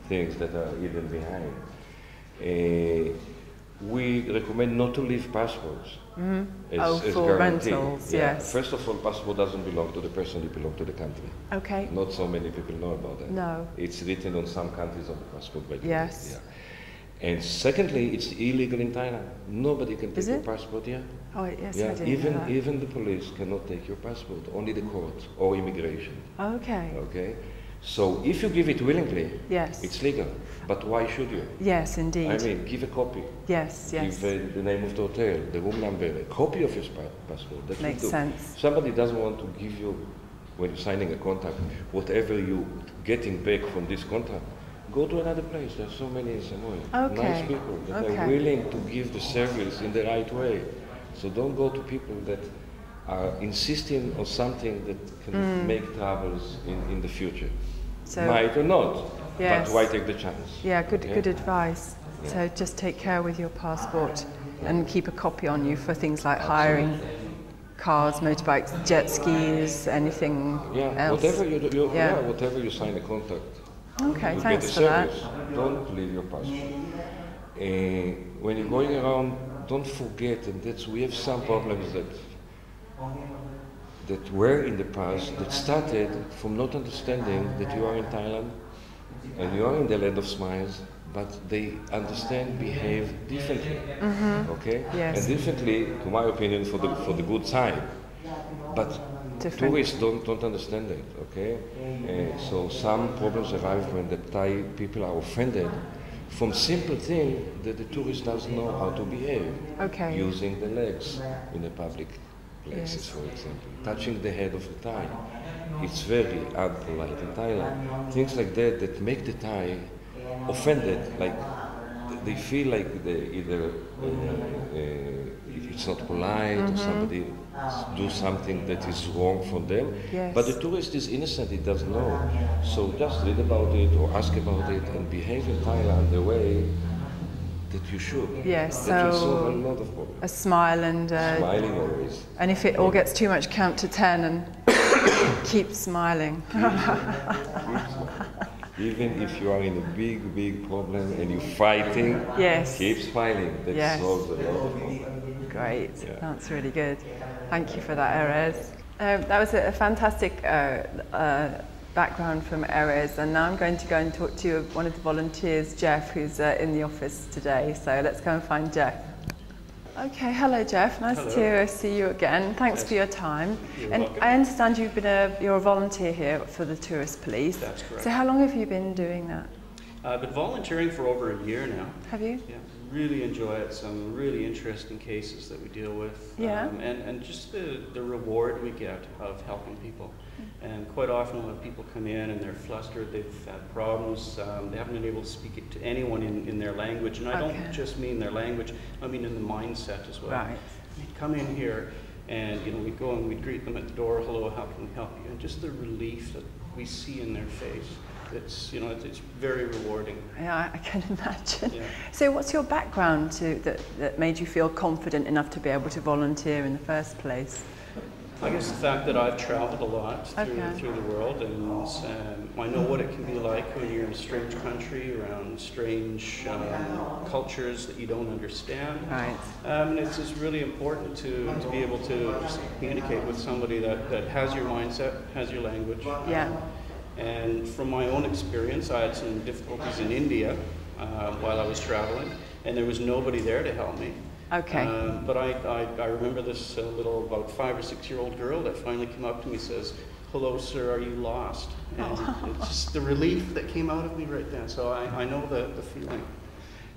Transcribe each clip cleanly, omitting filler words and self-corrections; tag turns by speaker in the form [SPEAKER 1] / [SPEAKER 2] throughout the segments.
[SPEAKER 1] things that are hidden behind. We recommend not to leave passports as
[SPEAKER 2] for
[SPEAKER 1] guaranteed.
[SPEAKER 2] rentals,
[SPEAKER 1] Yeah.
[SPEAKER 2] yes.
[SPEAKER 1] First of all, passport doesn't belong to the person, it belongs to the country.
[SPEAKER 2] Okay.
[SPEAKER 1] Not so many people know about that.
[SPEAKER 2] No.
[SPEAKER 1] It's written on some countries on the passport. By the way.
[SPEAKER 2] Yes.
[SPEAKER 1] Yeah. And secondly, it's illegal in Thailand. Nobody can take your passport. Yeah.
[SPEAKER 2] Oh, yes,
[SPEAKER 1] Yeah.
[SPEAKER 2] I didn't know that.
[SPEAKER 1] Even the police cannot take your passport. Only the court or immigration.
[SPEAKER 2] Okay.
[SPEAKER 1] Okay. So if you give it willingly,
[SPEAKER 2] yes,
[SPEAKER 1] it's legal. But why should you?
[SPEAKER 2] Yes, indeed.
[SPEAKER 1] I mean, give a copy.
[SPEAKER 2] Yes, yes.
[SPEAKER 1] Give the name of the hotel, the room number, a copy of your passport. That
[SPEAKER 2] makes sense.
[SPEAKER 1] Somebody doesn't want to give you, when you're signing a contract, whatever you're getting back from this contract. Go to another place. There's so many in Samoa.
[SPEAKER 2] Okay.
[SPEAKER 1] Nice people that are willing to give the service in the right way. So don't go to people that are insisting on something that can make troubles in the future. So, might or not, yes, but why take the chance?
[SPEAKER 2] Yeah, good advice. Yeah. So just take care with your passport and keep a copy on you for things like hiring cars, motorbikes, jet skis, anything else.
[SPEAKER 1] Whatever whatever you sign a contract.
[SPEAKER 2] Okay,
[SPEAKER 1] you
[SPEAKER 2] thanks
[SPEAKER 1] get
[SPEAKER 2] for that.
[SPEAKER 1] Don't leave your passport. When you're going around, don't forget, and we have some problems that were in the past that started from not understanding that you are in Thailand and you are in the land of smiles, but they understand, behave differently, okay?
[SPEAKER 2] Yes.
[SPEAKER 1] And differently, to my opinion, for the good side. But tourists don't understand it, okay? So some problems arise when the Thai people are offended from simple thing that the tourist doesn't know how to behave.
[SPEAKER 2] Okay.
[SPEAKER 1] Using the legs in the public places,
[SPEAKER 2] yes,
[SPEAKER 1] for example. Touching the head of the Thai. It's very unpolite in Thailand. Things like that make the Thai offended, like they feel like either it's not polite or somebody do something that is wrong for them.
[SPEAKER 2] Yes.
[SPEAKER 1] But the tourist is innocent, he doesn't know. So just read about it or ask about it and behave in Thailand the way that you should.
[SPEAKER 2] Yes,
[SPEAKER 1] that
[SPEAKER 2] so
[SPEAKER 1] will solve a lot of problems.
[SPEAKER 2] A smile and
[SPEAKER 1] smiling always.
[SPEAKER 2] And if it all gets too much, count to 10 and keep smiling.
[SPEAKER 1] Even if you are in a big problem and you're fighting,
[SPEAKER 2] yes,
[SPEAKER 1] keep smiling. That solves a lot of problems.
[SPEAKER 2] Great, that's really good. Thank you for that, Erez. That was a fantastic background from Erez, and now I'm going to go and talk to one of the volunteers, Jeff, who's in the office today. So let's go and find Jeff. Okay, hello Jeff, nice to see you again. Thanks for your time.
[SPEAKER 3] You're welcome.
[SPEAKER 2] I understand you're a volunteer here for the Tourist Police.
[SPEAKER 3] That's correct.
[SPEAKER 2] So how long have you been doing that?
[SPEAKER 3] I've been volunteering for over a year now.
[SPEAKER 2] Have you?
[SPEAKER 3] Yeah, really enjoy it. Some really interesting cases that we deal with.
[SPEAKER 2] Yeah.
[SPEAKER 3] And just the reward we get of helping people. And quite often when people come in and they're flustered, they've had problems, they haven't been able to speak it to anyone in their language. And I don't just mean their language, I mean in the mindset as well.
[SPEAKER 2] Right.
[SPEAKER 3] They'd come in here and we'd go and we'd greet them at the door, hello, how can we help you? And just the relief that we see in their face. It's very rewarding.
[SPEAKER 2] Yeah, I can imagine.
[SPEAKER 3] Yeah.
[SPEAKER 2] So what's your background that made you feel confident enough to be able to volunteer in the first place?
[SPEAKER 3] I guess the fact that I've traveled a lot through the world, and I know what it can be like when you're in a strange country, around strange cultures that you don't understand.
[SPEAKER 2] Right.
[SPEAKER 3] And it's just really important to be able to just communicate with somebody that has your mindset, has your language.
[SPEAKER 2] Yeah.
[SPEAKER 3] And from my own experience, I had some difficulties in India while I was traveling, and there was nobody there to help me.
[SPEAKER 2] Okay.
[SPEAKER 3] But I remember this little about 5 or 6 year old girl that finally came up to me and says, "Hello sir, are you lost?" And it's just the relief that came out of me right then. So I know the feeling.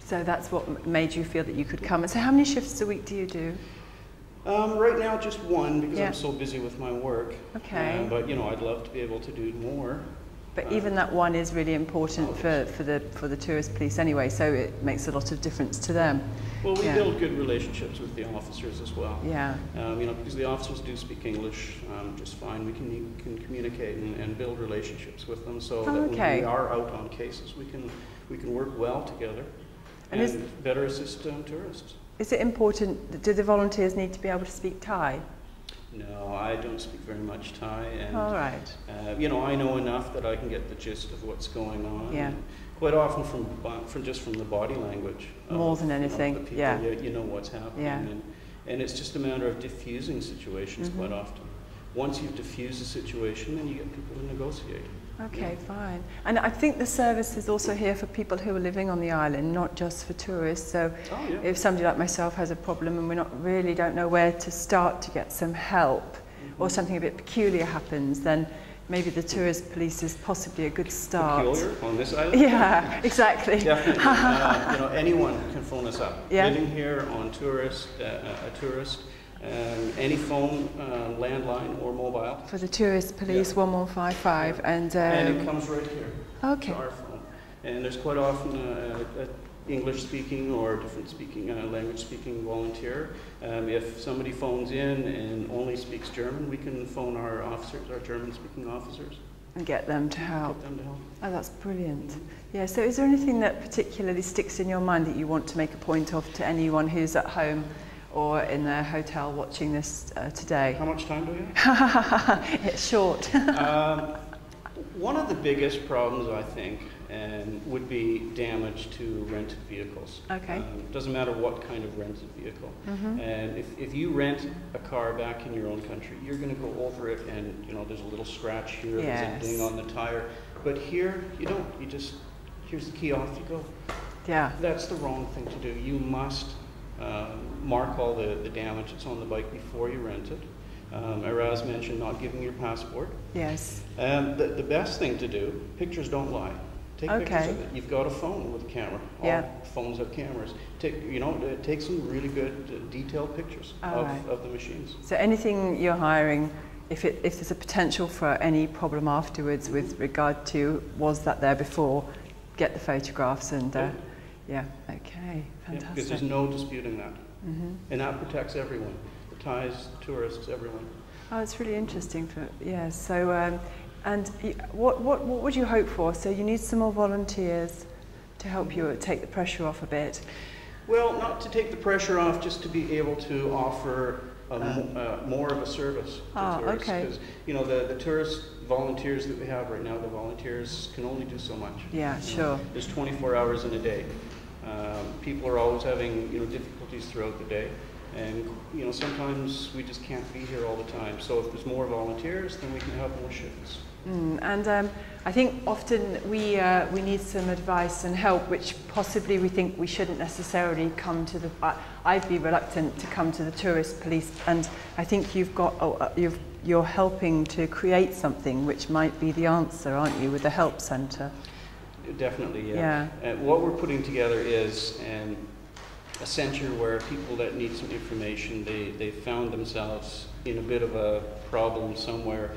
[SPEAKER 3] So
[SPEAKER 2] that's what made you feel that you could come. And so how many shifts a week do you do?
[SPEAKER 3] Right now just one, because I'm so busy with my work.
[SPEAKER 2] Okay.
[SPEAKER 3] But I'd love to be able to do more.
[SPEAKER 2] But even that one is really important for the tourist police anyway, so it makes a lot of difference to them.
[SPEAKER 3] Well, we build good relationships with the officers as well.
[SPEAKER 2] Yeah.
[SPEAKER 3] Because the officers do speak English just fine. We can communicate and build relationships with them, so that when we are out on cases, we can work well together and better assist tourists.
[SPEAKER 2] Is it important? Do the volunteers need to be able to speak Thai?
[SPEAKER 3] No, I don't speak very much Thai, and
[SPEAKER 2] all right.
[SPEAKER 3] I know enough that I can get the gist of what's going on.
[SPEAKER 2] Yeah.
[SPEAKER 3] quite often from just from the body language.
[SPEAKER 2] More than anything,
[SPEAKER 3] the people,
[SPEAKER 2] yeah.
[SPEAKER 3] You know what's happening.
[SPEAKER 2] Yeah.
[SPEAKER 3] And it's just a matter of diffusing situations quite often. Once you've diffused the situation, then you get people to negotiate.
[SPEAKER 2] Okay, fine. And I think the service is also here for people who are living on the island, not just for tourists. So if somebody like myself has a problem and we don't know where to start to get some help, or something a bit peculiar happens, then maybe the tourist police is possibly a good start.
[SPEAKER 3] Peculiar on this island?
[SPEAKER 2] Yeah, exactly.
[SPEAKER 3] Definitely. You know, anyone can phone us up.
[SPEAKER 2] Yeah.
[SPEAKER 3] Living here on a tourist, any phone, landline or mobile.
[SPEAKER 2] For the tourist police, 1155, and
[SPEAKER 3] it comes right here.
[SPEAKER 2] Okay.
[SPEAKER 3] To our phone. And there's quite often a English-speaking or different language-speaking volunteer. If somebody phones in and only speaks German, we can phone our officers, our German-speaking officers.
[SPEAKER 2] And get them to help.
[SPEAKER 3] Get them to help.
[SPEAKER 2] Oh, that's brilliant. Yeah, so is there anything that particularly sticks in your mind that you want to make a point of to anyone who's at home or in their hotel watching this today?
[SPEAKER 3] How much time do we have?
[SPEAKER 2] It's short.
[SPEAKER 3] One of the biggest problems, I think, would be damage to rented vehicles.
[SPEAKER 2] Okay.
[SPEAKER 3] Doesn't matter what kind of rented vehicle. And if you rent a car back in your own country, you're going to go over it and, you know, there's a little scratch here,
[SPEAKER 2] Yes.
[SPEAKER 3] there's a ding on the tire. But here, you don't. You just, here's the key, off you go.
[SPEAKER 2] Yeah.
[SPEAKER 3] That's the wrong thing to do. You must mark all the damage that's on the bike before you rent it. Araz mentioned not giving your passport.
[SPEAKER 2] Yes.
[SPEAKER 3] The best thing to do, pictures don't lie. Take pictures of it. You've got a phone with a camera.
[SPEAKER 2] Yeah.
[SPEAKER 3] All phones have cameras. Take some really good detailed pictures of the machines.
[SPEAKER 2] So anything you're hiring, if there's a potential for any problem afterwards with regard to was that there before, get the photographs and yeah, okay, fantastic.
[SPEAKER 3] Because there's no disputing that. And that protects everyone. The Thais, tourists, everyone.
[SPEAKER 2] Oh, it's really interesting. So, and what would you hope for? So you need some more volunteers to help you take the pressure off a bit.
[SPEAKER 3] Well, not to take the pressure off, just to be able to offer more of a service to tourists.
[SPEAKER 2] Okay.
[SPEAKER 3] Because, you know, the tourist volunteers that we have right now, the volunteers can only do so much.
[SPEAKER 2] Yeah, sure.
[SPEAKER 3] There's 24 hours in a day. People are always having, you know, difficulties throughout the day. And, you know, sometimes we just can't be here all the time. So if there's more volunteers, then we can have more shifts.
[SPEAKER 2] And I think often we need some advice and help, which possibly we think we shouldn't necessarily come to the. I'd be reluctant to come to the tourist police, and I think you're helping to create something which might be the answer, aren't you, with the help centre?
[SPEAKER 3] Definitely, yeah. What we're putting together is a centre where people that need some information, they found themselves in a bit of a problem somewhere.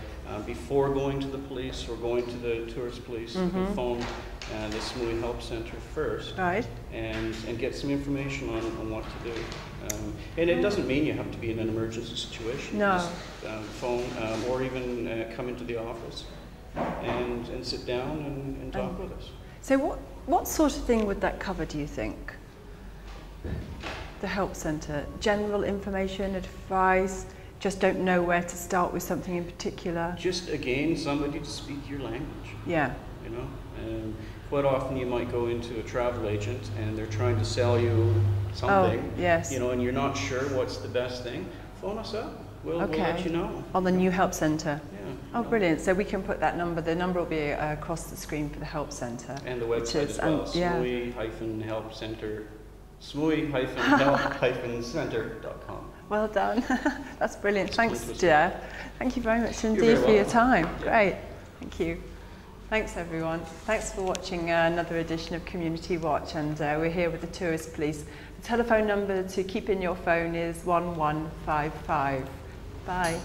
[SPEAKER 3] Before going to the police or going to the tourist police, they phone the Samui Help Centre first,
[SPEAKER 2] right,
[SPEAKER 3] and get some information on what to do. And it doesn't mean you have to be in an emergency situation.
[SPEAKER 2] No.
[SPEAKER 3] Just phone or even come into the office and sit down and talk with us.
[SPEAKER 2] So what sort of thing would that cover, do you think? The help centre, general information, advice, just don't know where to start with something in particular?
[SPEAKER 3] Just, again, somebody to speak your language.
[SPEAKER 2] Yeah.
[SPEAKER 3] You know, quite often you might go into a travel agent and they're trying to sell you something.
[SPEAKER 2] Oh, yes.
[SPEAKER 3] You know, and you're not sure what's the best thing. Phone us up. We'll let you know.
[SPEAKER 2] On the new help centre?
[SPEAKER 3] Yeah.
[SPEAKER 2] Oh, brilliant. So we can put that number, the number will be across the screen for the help centre.
[SPEAKER 3] And the website as well, Samui-help-center.com.
[SPEAKER 2] Well done. That's brilliant. Thanks, Jeff. Thank you very much indeed for your time.
[SPEAKER 3] Yeah.
[SPEAKER 2] Great. Thank you. Thanks, everyone. Thanks for watching another edition of Community Watch, and we're here with the Tourist Police. The telephone number to keep in your phone is 1155. Bye.